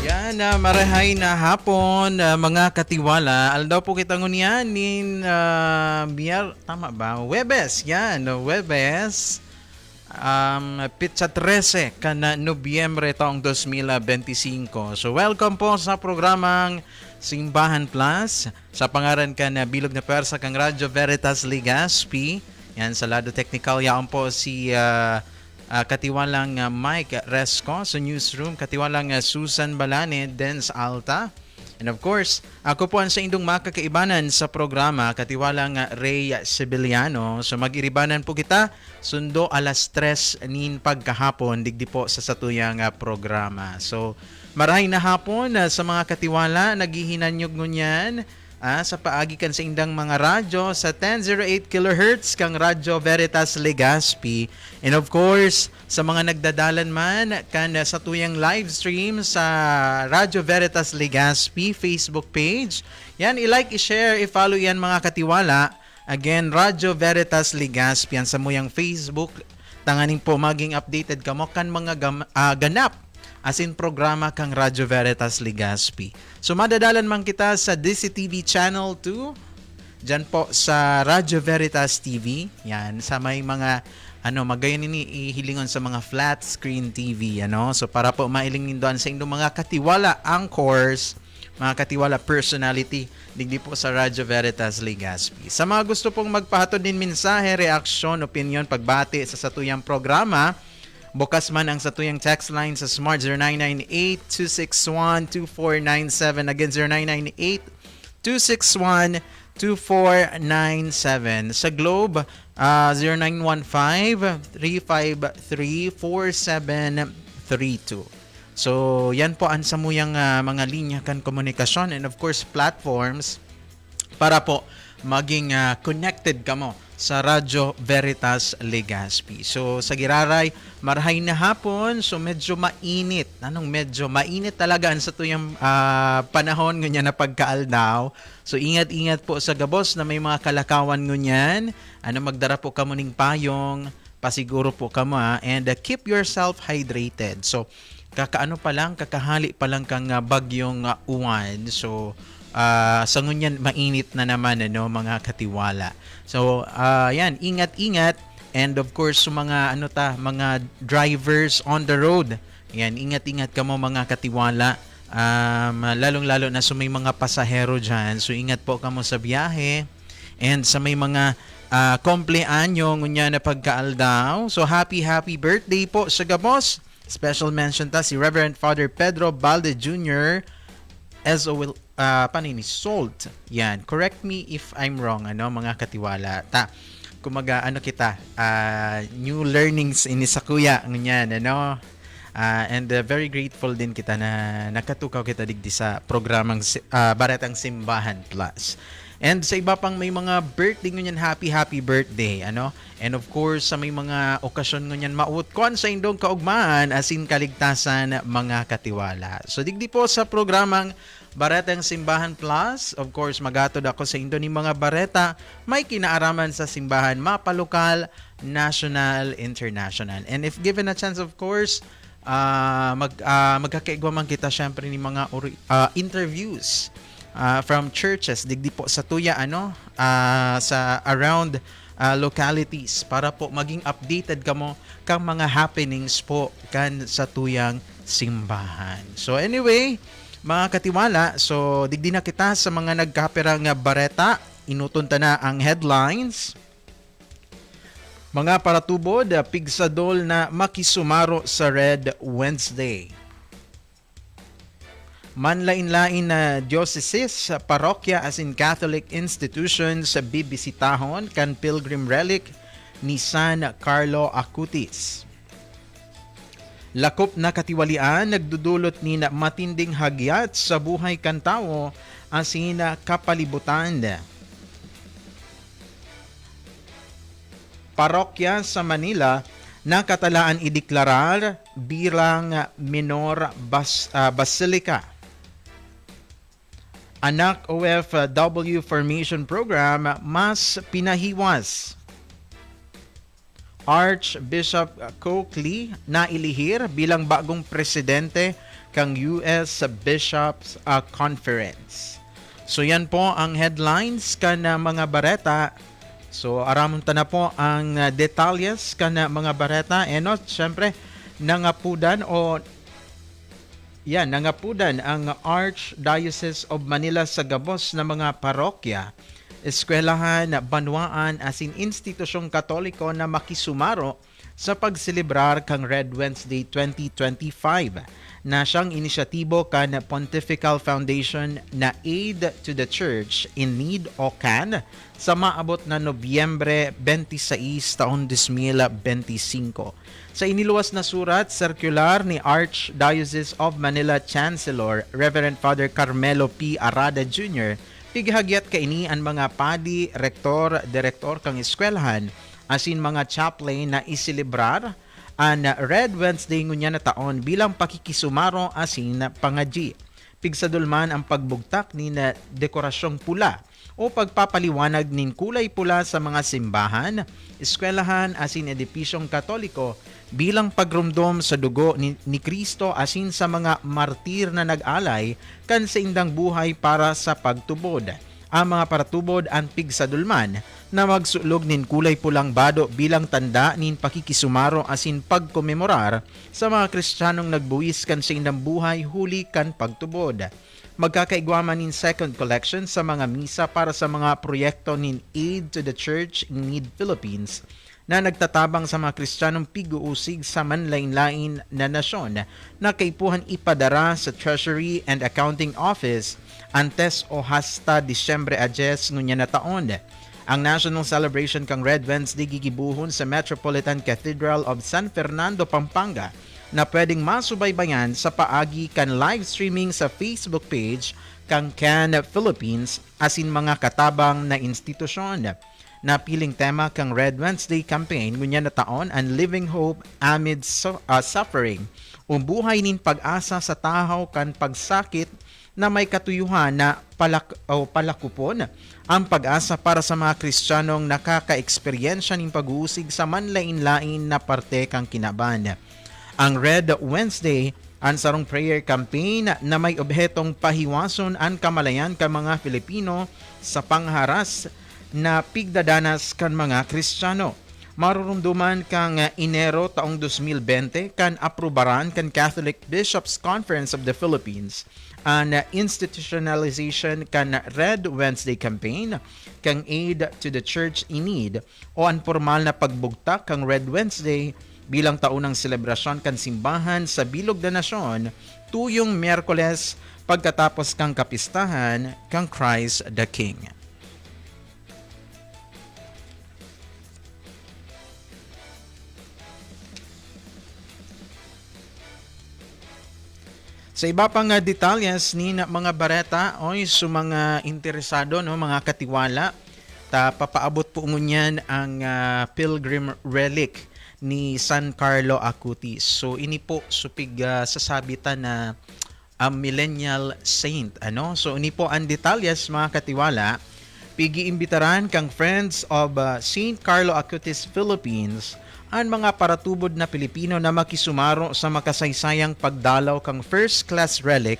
Yan, marahay na hapon, mga katiwala. Aldaw po kita ngunyan tama ba? Webes, yan, Webes. Pitsa 13 kana Nobyembre taong 2025. So welcome po sa programang Simbahan Plus. Sa pangaran ka na Bilog na Persa kang Radyo Veritas Legazpi. Yan, sa lado technical yaon po si katiwalang Mike Resco sa newsroom, katiwalang Susan Balane, Dens Alta. And of course, ako po ang sa indong makakaibanan sa programa, katiwalang Ray Sibiliano. So mag-iribanan po kita, sundo alas 3 nin pagkahapon, digdi po sa satuyang programa. So marahay na hapon sa mga katiwala, naghihinanyog ngunyan sa paagi kan sa indang mga radyo sa 1008 kHz kang Radyo Veritas Legazpi. And of course, sa mga nagdadalan man kan sa tuyang live stream sa Radyo Veritas Legazpi Facebook page. Yan, i-like, i-share, i-follow yan mga katiwala. Again, Radyo Veritas Legazpi yan sa muyang Facebook. Tanganing po maging updated kamo kan mga ganap as in programa kang Radyo Veritas Legazpi. So madadalan man kita sa DCTV Channel 2, dyan po sa Radyo Veritas TV. Yan, sa may mga magayon ini ihilingon sa mga flat screen TV, So para po mailingin doon sa inyong mga katiwala anchors, mga katiwala personality, digdi po sa Radyo Veritas Legazpi. Sa mga gusto pong magpahatod din mensahe, reaksyon, opinion, pagbati sa satuyang programa, bukas man ang satuyang text line sa Smart 0998-261-2497. Again, 0998-261-2497. Sa Globe, 0915-353-4732. So, yan po ang samuyang mga linya kan komunikasyon and of course platforms para po maging connected kamo sa Radyo Veritas Legazpi. So sa Giraray, marahay na hapon, so medyo mainit. Medyo mainit talaga sa tuyang panahon ngunyan na pagkaaldaw. So ingat-ingat po sa gabos na may mga kalakawan ngunyan. Magdara po kamo ning payong, pasiguro po kamo and keep yourself hydrated. So kakahali pa lang kang bagyong uwan. So sa ngunyan mainit na naman mga katiwala. So yan, ingat-ingat and of course sa mga mga drivers on the road. Yan, ingat-ingat kamo mga katiwala. Lalong-lalo na sa may mga pasahero diyan. So ingat po kamo sa biyahe and sa may mga kumpleanyo ngunyan na pagkaaldaw. So happy birthday po sa gabos. Special mention ta si Reverend Father Pedro Balde Jr. as will panini salt. Yan, correct me if I'm wrong mga katiwala. Kumaga kita new learnings ini sa kuya nganyan and very grateful din kita na nakatukaw kita digdi sa programang Baretang Simbahan Plus. And sa iba pang may mga birthday ngunyan, happy birthday, And of course, sa may mga okasyon ngunyan, mautkon sa indong kaugmaan asin kaligtasan mga katiwala. So digdi po sa programang Baretang Simbahan Plus, of course, magatod ako sa indo ni mga bareta, may kinaaraman sa simbahan, mapalokal, national, international. And if given a chance, of course, magkakaigwa man kita syempre ni mga interviews from churches digdi po sa tuya sa around localities para po maging updated kamo kang mga happenings po kan sa tuyang simbahan. So anyway, mga katiwala, so digdi na kita sa mga nagkaperang bareta, inutunta na ang headlines. Mga paratubod, pigsadol na makisumaro sa Red Wednesday. Manlain-lain na diocese, parokya as in Catholic institutions bibisitahon kan pilgrim relic ni San Carlo Acutis. Lakop na katiwalian nagdudulot ni na matinding hagyat sa buhay kan tao asin kapalibutan. Parokya sa Manila nakatalaan ideklarar bilang minor basilika. Anak OFW Formation Program mas pinahiwas. Archbishop Coakley na ilihir bilang bagong presidente kang US Bishops Conference. So yan po ang headlines kana mga bareta. So aramon ta na po ang detalyes kana mga bareta. Syempre nangapudan ang Archdiocese of Manila sa gabos na mga parokya, eskwelahan, banwaan asin institusyong katoliko na makisumaro sa pagselebrar kang Red Wednesday 2025 na siyang inisyatibo kan Pontifical Foundation na Aid to the Church in Need o CAN sa maabot na Nobyembre 26 taon 2025. Sa iniluwas na surat, circular ni Archdiocese of Manila Chancellor Reverend Father Carmelo P. Arada Jr., pighagyat kaini ang mga padi, rektor, direktor kang eskwelahan, asin mga chaplain na isilibrar ang Red Wednesday ngunya na taon bilang pakikisumaro asin pangadji. Pigsadulman ang pagbugtak ni na dekorasyong pula o pagpapaliwanag nin kulay pula sa mga simbahan, eskwelahan asin edipisyong katoliko bilang pagrumdom sa dugo ni Kristo asin sa mga martir na nag-alay kan sa indang buhay para sa pagtubod. Ang mga paratubod ang pigsadulman na magsulog nin kulay pulang bado bilang tanda nin pakikisumaro asin pagkomemorar sa mga Kristiyanong nagbuwis kan sa indang buhay huli kan pagtubod. Magkakaigwaman nin second collection sa mga misa para sa mga proyekto nin Aid to the Church in Need Philippines na nagtatabang sa mga Kristiyanong piguusig sa manlain-lain na nasyon na kaipuhan ipadara sa Treasury and Accounting Office antes o hasta Disyembre 10 ngunya na taon. Ang national celebration kang Red Wednesday gigibuhon sa Metropolitan Cathedral of San Fernando, Pampanga na pwedeng masubaybayan sa paagi kan live streaming sa Facebook page kang CAN Philippines asin mga katabang na institusyon. Napiling tema kang Red Wednesday campaign ngunya na taon ang Living Hope Amid Suffering o buhay nin pag-asa sa tahaw kan pagsakit na may katuyuhan na palakupon ang pag-asa para sa mga Kristiyanong nakaka-eksperyensya nin pag-uusig sa manlain-lain na parte kang kinaban. Ang Red Wednesday ang sarong prayer campaign na may obhetong pahiwason ang kamalayan kan mga Filipino sa pangharas na pigdadanas kan mga Kristiyano. Marurumduman kang Enero taong 2020 kan aprubaran kan Catholic Bishops Conference of the Philippines ang institutionalization kan Red Wednesday campaign kang Aid to the Church in Need o ang formal na pagbugtak kang Red Wednesday bilang taunang selebrasyon kan simbahan sa bilog na nasyon tuyong Miyerkules pagkatapos kang kapistahan kang Christ the King. Sa iba pang detalyes ni mga bareta oy sa mga interesado no mga katiwala papaabot po ngunyan ang pilgrim relic ni San Carlo Acutis. So ini po supig sasabitan na millennial saint So ini po ang detalyes mga katiwala. Pigi-imbitaran kang Friends of Saint Carlo Acutis Philippines ang mga paratubod na Pilipino na makisumaro sa makasaysayang pagdalaw kang first class relic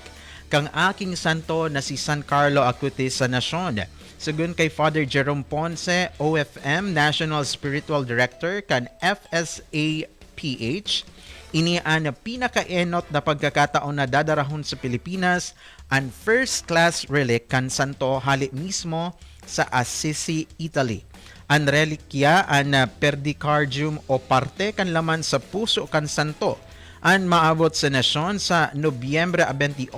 kang aking santo na si San Carlo Acutis sa nasyon. Sugun kay Father Jerome Ponce, OFM, National Spiritual Director kan FSAPH, ini ang pinakaenot na pagkakataon na dadarahon sa Pilipinas ang first class relic kan santo hali mismo sa Assisi, Italy. Ang relikya ang pericardium o parte kan laman sa puso kan santo ang maabot sa nasyon sa Nobyembre 28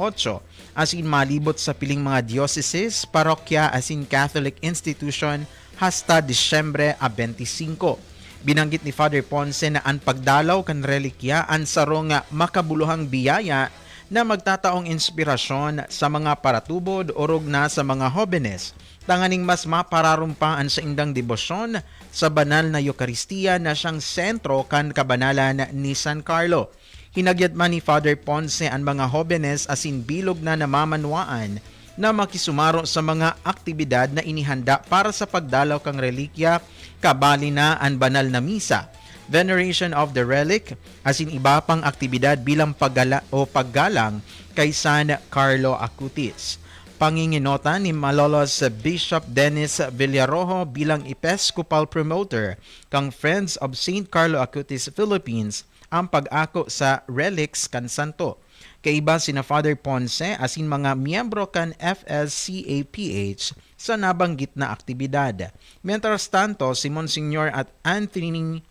asin malibot sa piling mga dioceses, parokya asin Catholic institution hasta Disyembre 25. Binanggit ni Father Ponce na ang pagdalaw kan relikya ang sarong makabuluhang biyaya na magtataong inspirasyon sa mga paratubod o rugna sa mga hobenes. Tanganing mas mapararumpaan sa indang debosyon sa banal na Eucharistia na siyang sentro kan kabanalan ni San Carlo. Hinagyat man ni Father Ponce ang mga hobenes asin bilog na namamanwaan na makisumaro sa mga aktibidad na inihanda para sa pagdalaw kang relikya kabali na ang banal na misa. veneration of the relic, as in iba pang aktibidad bilang paggalang kay San Carlo Acutis. Panginginota ni Malolos Bishop Dennis Villarojo bilang Episcopal Promoter kang Friends of St. Carlo Acutis Philippines ang pag-ako sa relics kan Santo. Kaiba sina Father Ponce asin mga miyembro kan FSCAPH sa nabanggit na aktibidad. Mientras tanto, si Monsignor at Anthony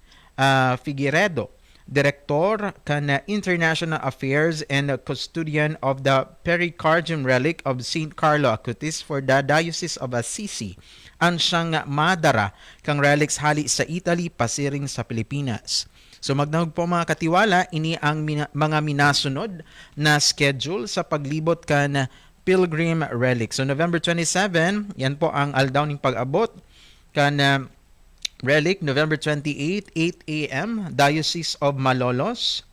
Figueredo, Director kan International Affairs and Custodian of the Pericardium Relic of St. Carlo Acutis for the Diocese of Assisi, ang siyang madara kang relics hali sa Italy pasiring sa Pilipinas. So magdahog po mga katiwala, ini ang mga minasunod na schedule sa paglibot kan Pilgrim Relic. So November 27, yan po ang aldaw ning pag-abot kan Relic. November 28, 8 a.m. Diocese of Malolos.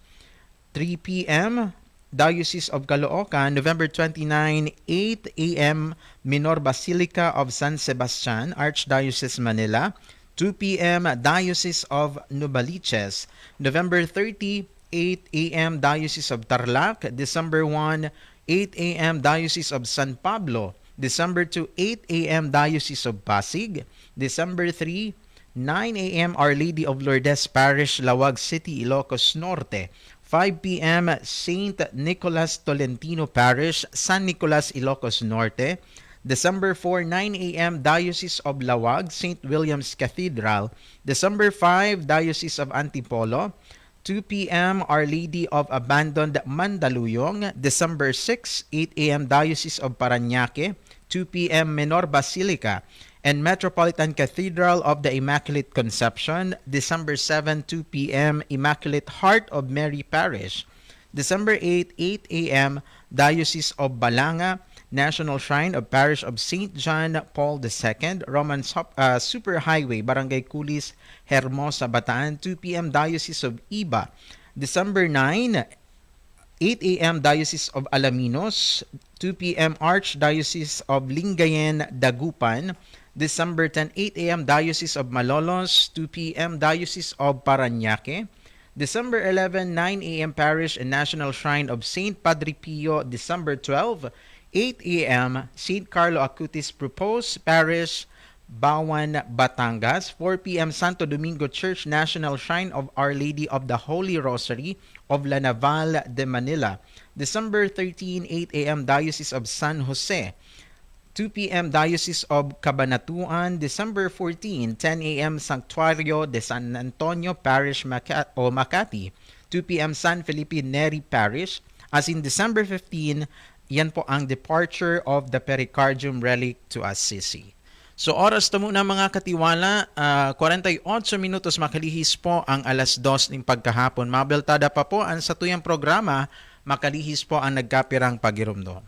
3 p.m. Diocese of Caloocan. November 29, 8 a.m. Minor Basilica of San Sebastian, Archdiocese Manila. 2 p.m. Diocese of Novaliches. November 30, 8 a.m. Diocese of Tarlac. December 1, 8 a.m. Diocese of San Pablo. December 2, 8 a.m. Diocese of Pasig. December 3, 9 a.m. Our Lady of Lourdes Parish, Lawag City, Ilocos Norte. 5 p.m. St. Nicholas Tolentino Parish, San Nicolas, Ilocos Norte. December 4, 9 a.m. Diocese of Lawag, St. William's Cathedral. December 5, Diocese of Antipolo. 2 p.m. Our Lady of Abandoned Mandaluyong. December 6, 8 a.m. Diocese of Parañaque. 2 p.m. Menor Basilica and Metropolitan Cathedral of the Immaculate Conception. December 7, 2 p.m. Immaculate Heart of Mary Parish. December 8, 8 a.m. Diocese of Balanga, National Shrine of Parish of St. John Paul II, Roman Superhighway, Barangay Culis, Hermosa, Bataan. 2 p.m. Diocese of Iba. December 9, 8 a.m. Diocese of Alaminos. 2 p.m. Archdiocese of Lingayen, Dagupan. December 10, 8 a.m. Diocese of Malolos. 2 p.m. Diocese of Parañaque. December 11, 9 a.m. Parish and National Shrine of St. Padre Pio. December 12, 8 a.m. St. Carlo Acutis Proposed Parish, Bawan, Batangas. 4 p.m. Santo Domingo Church National Shrine of Our Lady of the Holy Rosary of La Naval de Manila. December 13, 8 a.m. Diocese of San Jose. 2 p.m. Diocese of Cabanatuan. December 14, 10 a.m. Sanctuario de San Antonio Parish, Makati. 2 p.m. San Felipe Neri Parish. As in December 15, yan po ang departure of the Pericardium Relic to Assisi. So oras na muna mga katiwala, 48 minutos makalihis po ang alas 2 ng pagkahapon. Mabeltada pa po ang sa tuyang programa, makalihis po ang nagkapirang pagirumdo.